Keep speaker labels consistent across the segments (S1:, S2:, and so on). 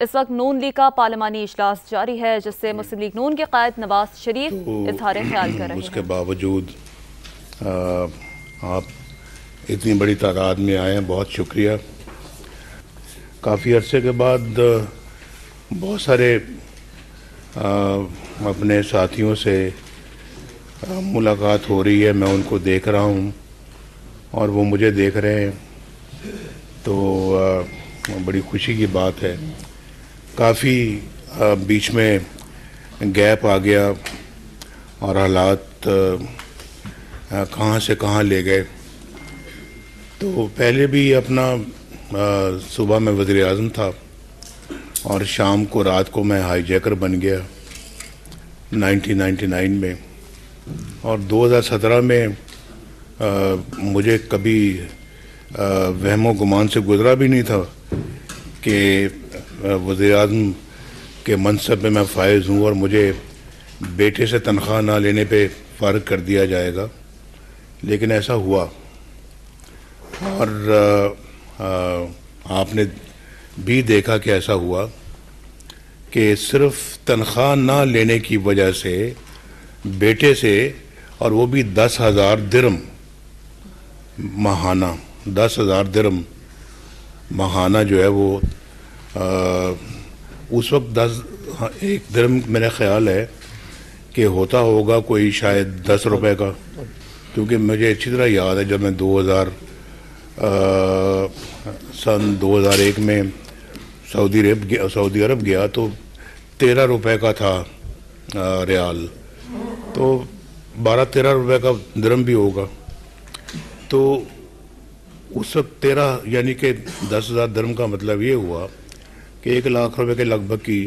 S1: इस वक्त नून लीग का पार्लिमानी इजलास जारी है, जिससे मुस्लिम लीग नून के कायद नवाज शरीफ इजहार ख्याल कर रहे हैं।
S2: उसके बावजूद आप इतनी बड़ी तादाद में आए हैं, बहुत शुक्रिया। काफ़ी अरसे के बाद बहुत सारे अपने साथियों से मुलाकात हो रही है, मैं उनको देख रहा हूँ और वो मुझे देख रहे हैं, तो बड़ी खुशी की बात है। काफ़ी बीच में गैप आ गया और हालात कहाँ से कहाँ ले गए। तो पहले भी अपना सुबह में वज़ीर आज़म था और शाम को रात को मैं हाईजैकर बन गया 1999 में, और 2017 में मुझे कभी वहमो गुमान से गुज़रा भी नहीं था कि वज़ीर आज़म के मनसब में मैं फ़ायज़ हूँ और मुझे बेटे से तनख्वाह ना लेने पे फ़ारिग कर दिया जाएगा, लेकिन ऐसा हुआ। और आपने भी देखा कि ऐसा हुआ कि सिर्फ तनख्वाह ना लेने की वजह से बेटे से, और वो भी 10,000 दिरहम माहाना, 10,000 दिरहम माहाना जो है वो उस वक्त एक दिरहम मेरा ख्याल है कि होता होगा कोई शायद 10 रुपए का, क्योंकि मुझे अच्छी तरह याद है जब मैं सन 2001 में सऊदी अरब गया तो 13 रुपए का था रियाल, तो 12-13 रुपए का दिरहम भी होगा। तो उस वक्त 13 यानी कि 10,000 दिरहम का मतलब ये हुआ कि 1 लाख रुपए के लगभग की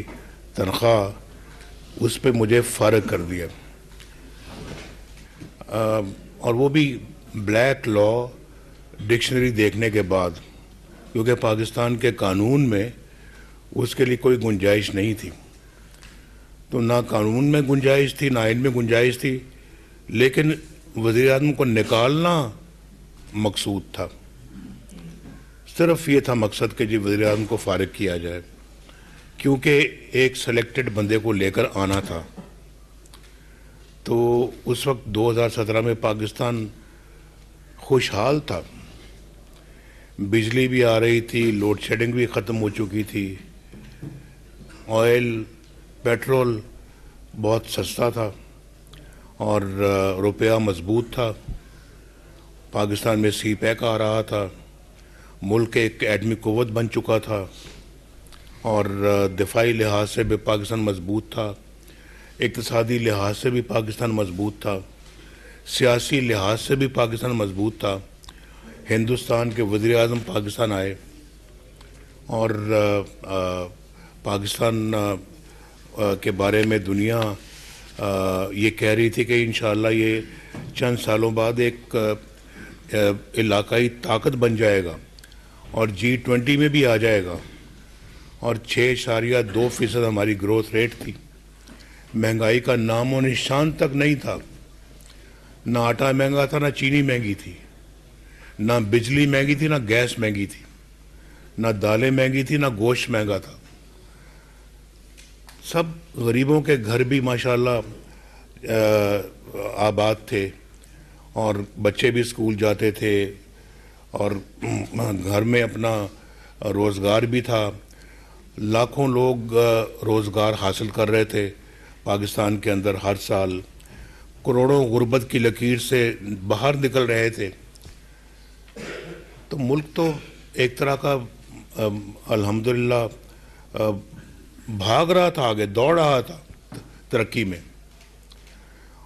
S2: तनख्वाह उस पे मुझे फ़ारिग कर दिया, और वो भी ब्लैक लॉ डिक्शनरी देखने के बाद, क्योंकि पाकिस्तान के कानून में उसके लिए कोई गुंजाइश नहीं थी। तो ना कानून में गुंजाइश थी, ना आइन में गुंजाइश थी, लेकिन वज़ीर आज़म को निकालना मकसूद था। सिर्फ ये था मकसद कि जी वज़ीर आज़म को फ़ारिग किया जाए, क्योंकि एक सेलेक्टेड बंदे को लेकर आना था। तो उस वक्त 2017 में पाकिस्तान खुशहाल था, बिजली भी आ रही थी, लोड शेडिंग भी ख़त्म हो चुकी थी, ऑयल पेट्रोल बहुत सस्ता था और रुपया मजबूत था। पाकिस्तान में सी पैक आ रहा था, मुल्क एक एटमी क़ुव्वत बन चुका था और दिफाई लिहाज से भी पाकिस्तान मजबूत था, इक़्तिसादी लिहाज से भी पाकिस्तान मजबूत था, सियासी लिहाज से भी पाकिस्तान मजबूत था। हिंदुस्तान के वज़ीर आज़म पाकिस्तान आए और पाकिस्तान के बारे में दुनिया ये कह रही थी कि इंशाअल्लाह ये चंद सालों बाद एक इलाकाई ताकत बन जाएगा और G20 में भी आ जाएगा, और 6.2% हमारी ग्रोथ रेट थी। महंगाई का नामो निशान तक नहीं था, ना आटा महंगा था, ना चीनी महंगी थी, ना बिजली महंगी थी, ना गैस महंगी थी, ना दालें महंगी थी, ना गोश्त महंगा था। सब गरीबों के घर भी माशाल्लाह आबाद थे और बच्चे भी स्कूल जाते थे और घर में अपना रोज़गार भी था। लाखों लोग रोज़गार हासिल कर रहे थे पाकिस्तान के अंदर हर साल, करोड़ों गुर्बत की लकीर से बाहर निकल रहे थे। तो मुल्क तो एक तरह का अल्हम्दुलिल्लाह भाग रहा था, आगे दौड़ रहा था तरक्की में,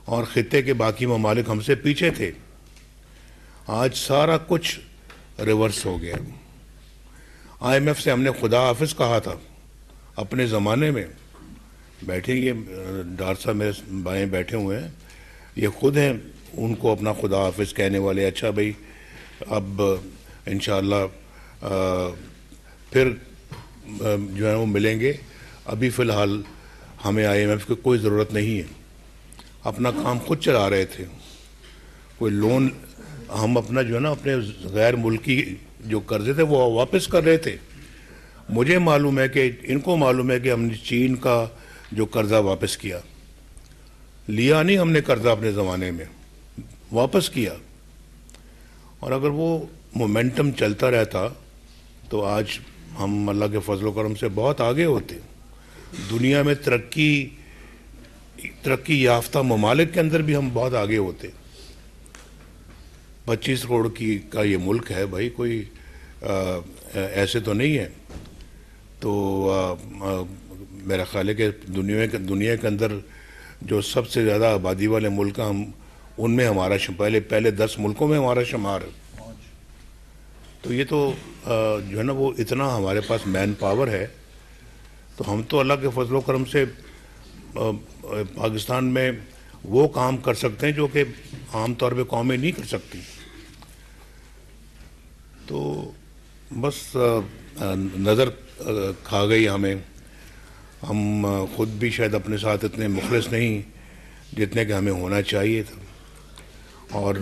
S2: और ख़ित्ते के बाकी ममालिक हमसे पीछे थे। आज सारा कुछ रिवर्स हो गया। IMF से हमने खुदा हाफिज़ कहा था अपने ज़माने में। बैठे ये डॉक्टर साहब मेरे बाएं बैठे हुए हैं, ये खुद हैं उनको अपना खुदा हाफिज़ कहने वाले। अच्छा भाई, अब इंशाअल्लाह फिर जो है वो मिलेंगे, अभी फ़िलहाल हमें IMF की कोई ज़रूरत नहीं है, अपना काम खुद चला रहे थे। कोई लोन हम अपना जो है ना अपने गैर मुल्की जो कर्जे थे वो वापस कर रहे थे। मुझे मालूम है कि इनको मालूम है कि हमने चीन का जो कर्जा वापस किया, लिया नहीं हमने कर्जा अपने ज़माने में, वापस किया। और अगर वो मोमेंटम चलता रहता तो आज हम अल्लाह के फजल करम से बहुत आगे होते। दुनिया में तरक्की याफ्ता ममालिक के अंदर भी हम बहुत आगे होते। 25 करोड़ का ये मुल्क है भाई, कोई ऐसे तो नहीं है। तो मेरा ख्याल है कि दुनिया के अंदर जो सबसे ज़्यादा आबादी वाले मुल्क हैं, हम उनमें हमारा पहले 10 मुल्कों में हमारा शुमार है। तो ये तो जो है ना, वो इतना हमारे पास मैन पावर है। तो हम तो अल्लाह के फजल करम से पाकिस्तान में वो काम कर सकते हैं जो कि आम तौर पे कौमें नहीं कर सकती। तो बस नज़र खा गई हमें। हम ख़ुद भी शायद अपने साथ इतने मुखलिस नहीं जितने कि हमें होना चाहिए था। और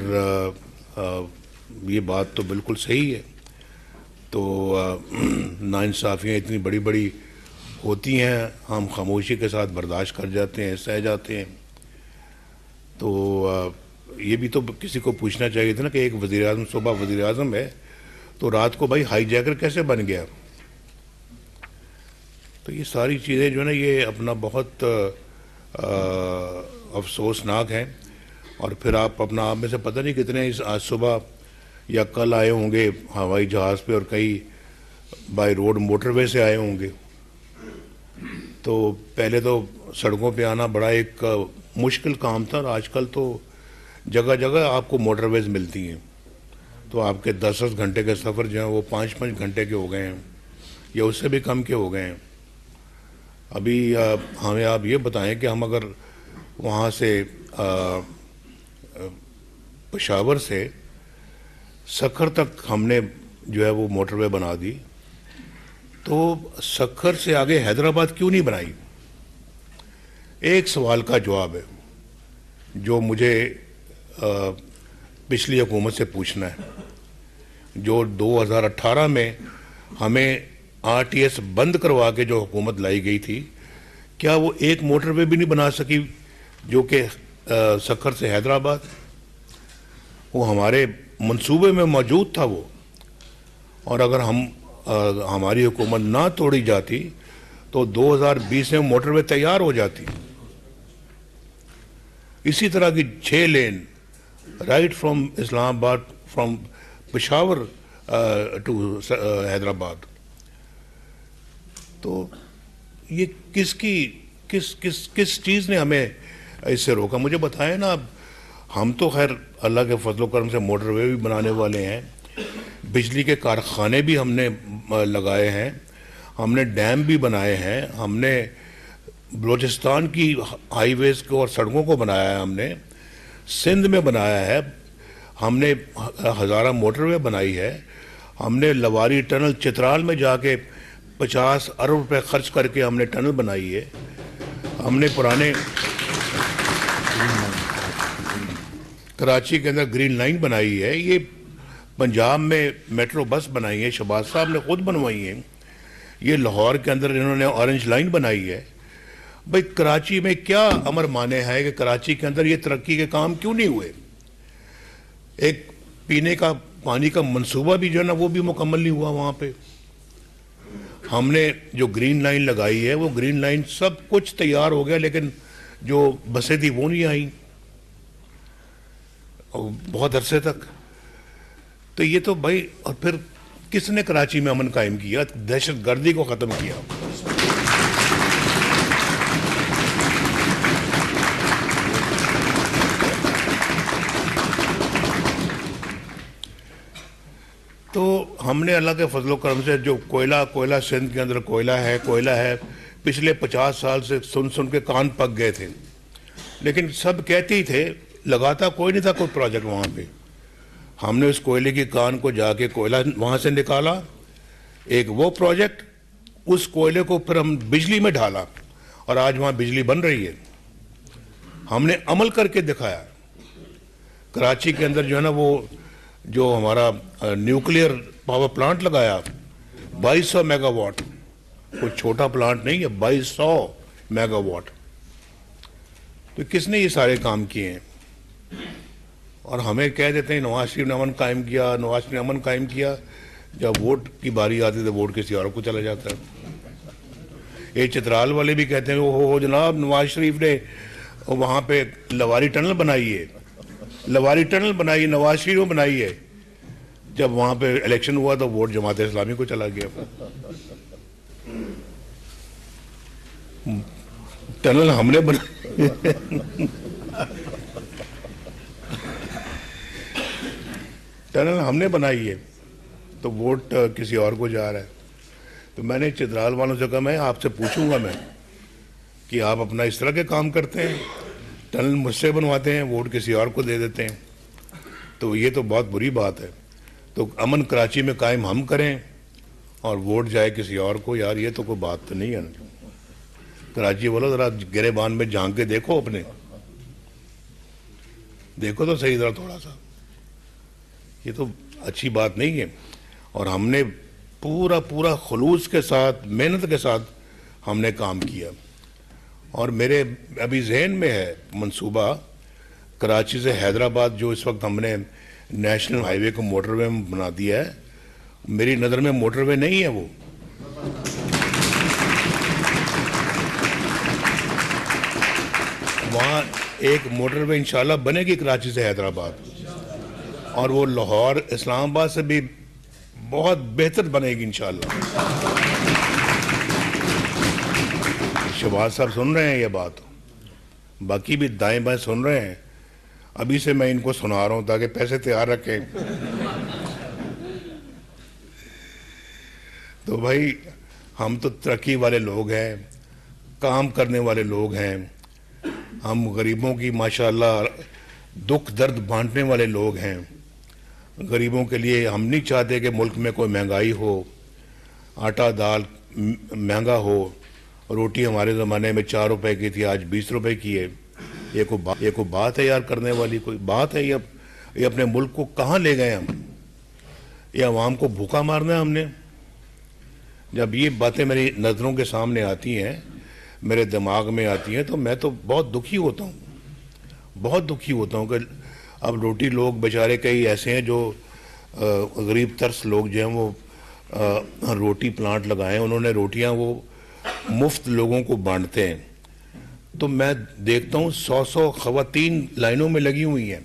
S2: ये बात तो बिल्कुल सही है। तो नाइंसाफ़ियाँ इतनी बड़ी बड़ी होती हैं, हम खामोशी के साथ बर्दाश्त कर जाते हैं, सह जाते हैं। तो ये भी तो किसी को पूछना चाहिए था ना कि एक वज़ीर-ए-आज़म सुबह वज़ीर-ए-आज़म है तो रात को भाई हाईजैकर कैसे बन गया। तो ये सारी चीज़ें जो है ना, ये अपना बहुत अफसोसनाक हैं। और फिर आप में से पता नहीं कितने आज सुबह या कल आए होंगे हवाई जहाज़ पे, और कई बाय रोड मोटरवे से आए होंगे। तो पहले तो सड़कों पे आना बड़ा एक मुश्किल काम था, और आजकल तो जगह जगह आपको मोटरवेज मिलती हैं। तो आपके 10-10 घंटे के सफ़र जो हैं वो 5-5 घंटे के हो गए हैं, या उससे भी कम के हो गए हैं। अभी हमें आप ये बताएं कि हम अगर वहाँ से पेशावर से सक्खर तक हमने जो है वो मोटरवे बना दी, तो सक्खर से आगे हैदराबाद क्यों नहीं बनाई? एक सवाल का जवाब है जो मुझे पिछली हुकूमत से पूछना है। जो 2018 में हमें आरटीएस बंद करवा के जो हुकूमत लाई गई थी, क्या वो एक मोटरवे भी नहीं बना सकी जो कि सक्खर से हैदराबाद? वो हमारे मंसूबे में मौजूद था वो। और अगर हमारी हुकूमत ना तोड़ी जाती तो 2020 में मोटरवे तैयार हो जाती। इसी तरह की 6 लेन right from Islamabad, from Peshawar to Hyderabad. तो ये किस चीज़ ने हमें इससे रोका? मुझे बताएं ना। हम तो खैर अल्लाह के फजल करम से मोटरवे भी बनाने वाले हैं, बिजली के कारखाने भी हमने लगाए हैं, हमने डैम भी बनाए हैं, हमने बलूचिस्तान की हाईवेज़ को और सड़कों को बनाया है, हमने सिंध में बनाया है, हमने हज़ारा मोटरवे बनाई है, हमने लवारी टनल चित्राल में जाके 50 अरब रुपए खर्च करके हमने टनल बनाई है, हमने पुराने कराची के अंदर ग्रीन लाइन बनाई है, ये पंजाब में मेट्रो बस बनाई है, शहबाज साहब ने खुद बनवाई है, ये लाहौर के अंदर इन्होंने ऑरेंज लाइन बनाई है। भाई कराची में क्या अमर माने है कि कराची के अंदर ये तरक्की के काम क्यों नहीं हुए? एक पीने का पानी का मंसूबा भी जो है ना वो भी मुकम्मल नहीं हुआ वहाँ पे। हमने जो ग्रीन लाइन लगाई है वो ग्रीन लाइन सब कुछ तैयार हो गया, लेकिन जो बसें थी वो नहीं आई बहुत अरसे तक। तो ये तो भाई, और फिर किसने कराची में अमन कायम किया? दहशत गर्दी को ख़त्म किया। तो हमने अल्लाह के फजल करम से जो कोयला सिंध के अंदर कोयला है, पिछले 50 साल से सुन के कान पक गए थे, लेकिन सब कहते ही थे, लगाता कोई नहीं था कोई प्रोजेक्ट वहाँ पे। हमने उस कोयले की कान को जाके कोयला वहाँ से निकाला, एक वो प्रोजेक्ट, उस कोयले को फिर हम बिजली में ढाला और आज वहाँ बिजली बन रही है। हमने अमल करके दिखाया। कराची के अंदर जो है ना वो जो हमारा न्यूक्लियर पावर प्लांट लगाया 2200 मेगावाट, कोई छोटा प्लांट नहीं है, 2200 मेगावाट। तो किसने ये सारे काम किए हैं? और हमें कह देते हैं नवाज शरीफ ने अमन कायम किया, नवाज शरीफ ने अमन कायम किया। जब वोट की बारी आती है तो वोट किसी और को चला जाता है। ये चित्राल वाले भी कहते हैं हो जनाब, नवाज शरीफ ने वहाँ पे लवारी टनल बनाई है, लवारी टनल बनाई है, नवाज शरीफ ने बनाई है। जब वहाँ पे इलेक्शन हुआ तो वोट जमात इस्लामी को चला गया। टनल हमने बनाई टनल हमने बनाई है तो वोट किसी और को जा रहा है। तो मैंने चित्राल वालों से कहा मैं आपसे पूछूंगा मैं कि आप अपना इस तरह के काम करते हैं, टनल मुझसे बनवाते हैं, वोट किसी और को दे देते हैं। तो ये तो बहुत बुरी बात है। तो अमन कराची में कायम हम करें और वोट जाए किसी और को, यार ये तो कोई बात तो नहीं है। कराची वालों जरा गिरेबान में झांक के देखो, अपने देखो तो सही जरा थोड़ा सा, ये तो अच्छी बात नहीं है। और हमने पूरा पूरा खुलूस के साथ, मेहनत के साथ हमने काम किया। और मेरे अभी जहन में है मंसूबा कराची से हैदराबाद, जो इस वक्त हमने नेशनल हाईवे को मोटरवे में बना दिया है। मेरी नज़र में मोटरवे नहीं है वो, वहाँ एक मोटरवे इंशाल्लाह बनेगी कराची से हैदराबाद, और वो लाहौर इस्लामाबाद से भी बहुत बेहतर बनेगी इंशाल्लाह। शहबाज साहब सुन रहे हैं ये बात, बाकी भी दाएं बाएं सुन रहे हैं। अभी से मैं इनको सुना रहा हूं ताकि पैसे तैयार रखें। तो भाई हम तो तरक्की वाले लोग हैं, काम करने वाले लोग हैं, हम गरीबों की माशाल्लाह दुख दर्द बांटने वाले लोग हैं। गरीबों के लिए हम नहीं चाहते कि मुल्क में कोई महंगाई हो, आटा दाल महंगा हो। रोटी हमारे ज़माने में 4 रुपए की थी, आज 20 रुपए की है। ये कोई बात है यार करने वाली? कोई बात है? ये अपने मुल्क को कहाँ ले गए हम? ये अवाम को भूखा मारना है हमने? जब ये बातें मेरी नज़रों के सामने आती हैं, मेरे दिमाग में आती हैं, तो मैं तो बहुत दुखी होता हूँ, बहुत दुखी होता हूँ कि अब रोटी लोग बेचारे कई ऐसे हैं जो गरीब तरस लोग जो हैं वो रोटी प्लांट लगाए, उन्होंने रोटियां वो मुफ्त लोगों को बांटते हैं। तो मैं देखता हूँ 100 ख़वातीन लाइनों में लगी हुई हैं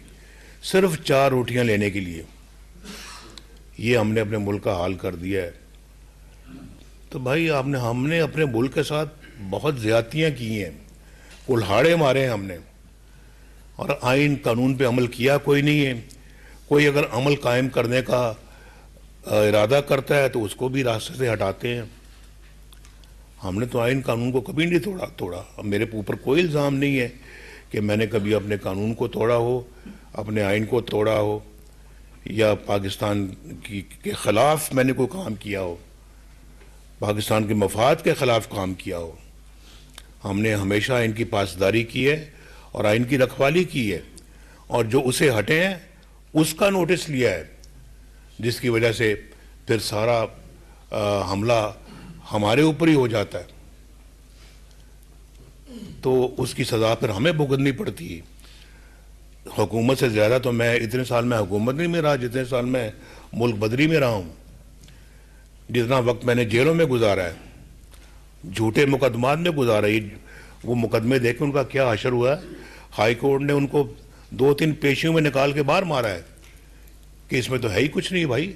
S2: सिर्फ 4 रोटियां लेने के लिए। ये हमने अपने मुल्क का हाल कर दिया है। तो भाई हमने अपने मुल्क के साथ बहुत ज़्यादतियाँ की हैं, कुल्हाड़े मारे हैं हमने, और आइन कानून पे अमल किया कोई नहीं है। कोई अगर अमल कायम करने का इरादा करता है तो उसको भी रास्ते से हटाते हैं। हमने तो आइन कानून को कभी नहीं तोड़ा। अब मेरे ऊपर कोई इल्ज़ाम नहीं है कि मैंने कभी अपने कानून को तोड़ा हो, अपने आइन को तोड़ा हो, या पाकिस्तान के ख़िलाफ़ मैंने कोई काम किया हो, पाकिस्तान के मफाद के ख़िलाफ़ काम किया हो। हमने हमेशा इनकी पासदारी की है और आइन की रखवाली की है, और जो उसे हटे हैं उसका नोटिस लिया है, जिसकी वजह से फिर सारा हमला हमारे ऊपर ही हो जाता है। तो उसकी सज़ा फिर हमें भुगतनी पड़ती है। हुकूमत से ज़्यादा तो मैं इतने साल में हुकूमत नहीं में रहा जितने साल मैं मुल्क बदरी में रहा हूँ। जितना वक्त मैंने जेलों में गुजारा है, झूठे मुकदमात में गुजारा है, वो मुकदमे देख के उनका क्या हशर हुआ है। हाई कोर्ट ने उनको 2-3 पेशियों में निकाल के बाहर मारा है कि इसमें तो है ही कुछ नहीं भाई,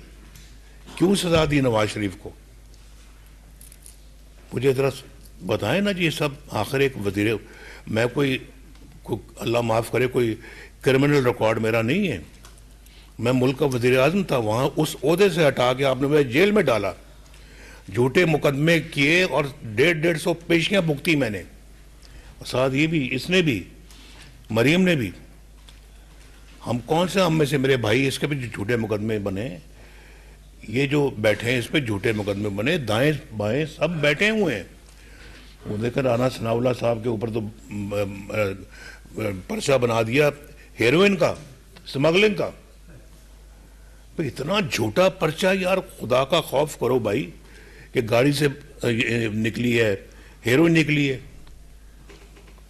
S2: क्यों सजा दी नवाज शरीफ को? मुझे जरा बताएं ना जी। ये सब आखिर एक वजीर, मैं कोई अल्लाह माफ़ करे कोई क्रिमिनल रिकॉर्ड मेरा नहीं है। मैं मुल्क का वजीर आज़म था, वहाँ उस ओहदे से हटा के आपने मुझे जेल में डाला, झूठे मुकदमे किए और 150 पेशियाँ भुगती मैंने, साथ ये भी, इसने भी, मरीम ने भी। हम कौन से हम में से मेरे भाई इसके भी झूठे मुकदमे बने, ये जो बैठे हैं इस पे झूठे मुकदमे बने, दाएं बाएं सब बैठे हुए हैं। वो देखकर राना सनाउल्लाह साहब के ऊपर तो पर्चा बना दिया हेरोइन का, स्मगलिंग का। तो इतना झूठा पर्चा यार, खुदा का खौफ करो भाई। कि गाड़ी से निकली है, हेरोइन निकली है।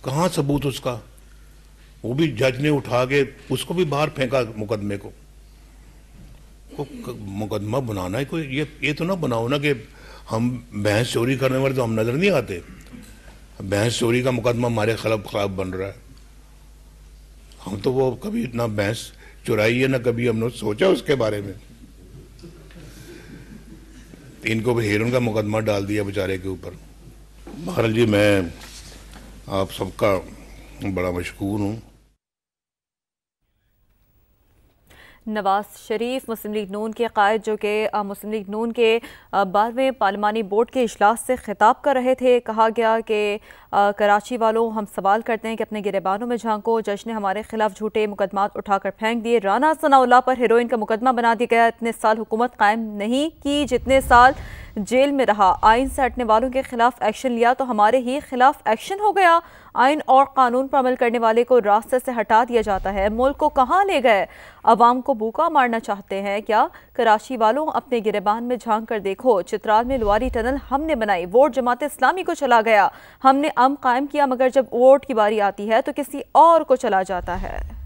S2: कहाँ सबूत उसका? वो भी जज ने उठा के उसको भी बाहर फेंका मुकदमे को। मुकदमा बनाना है कोई, ये तो ना बनाओ ना कि हम भैंस चोरी करने वाले तो हम नजर नहीं आते, भैंस चोरी का मुकदमा हमारे खिलाफ बन रहा है। हम तो वो कभी ना भैंस चुराई है ना कभी हमने सोचा उसके बारे में। इनको भी हेरोइन का मुकदमा डाल दिया बेचारे के ऊपर। बहरहाल जी, मैं आप सबका बड़ा मशकूर हूँ।
S1: नवाज शरीफ मुस्लिम लीग नून के कायद, जो कि मुस्लिम लीग नून के 12वें पार्लिमानी बोर्ड के इजलास से खिताब कर रहे थे। कहा गया कि कराची वालों, हम सवाल करते हैं कि अपने गिरेबानों में झांको। जज ने हमारे खिलाफ झूठे मुकदमात उठाकर फेंक दिए। राना सनाउल्लाह पर हेरोइन का मुकदमा बना दिया गया। इतने साल हुकूमत कायम नहीं की जितने साल जेल में रहा। आइन से हटने वालों के खिलाफ एक्शन लिया तो हमारे ही खिलाफ एक्शन हो गया। आइन और कानून पर अमल करने वाले को रास्ते से हटा दिया जाता है। मुल्क को कहाँ ले गए? अवाम को भूखा मारना चाहते हैं क्या? कराची वालों, अपने गिरेबान में झांक कर देखो। चित्राल में लुआरी टनल हमने बनाई, वोट जमात इस्लामी को चला गया। हमने अमन कायम किया, मगर जब वोट की बारी आती है तो किसी और को चला जाता है।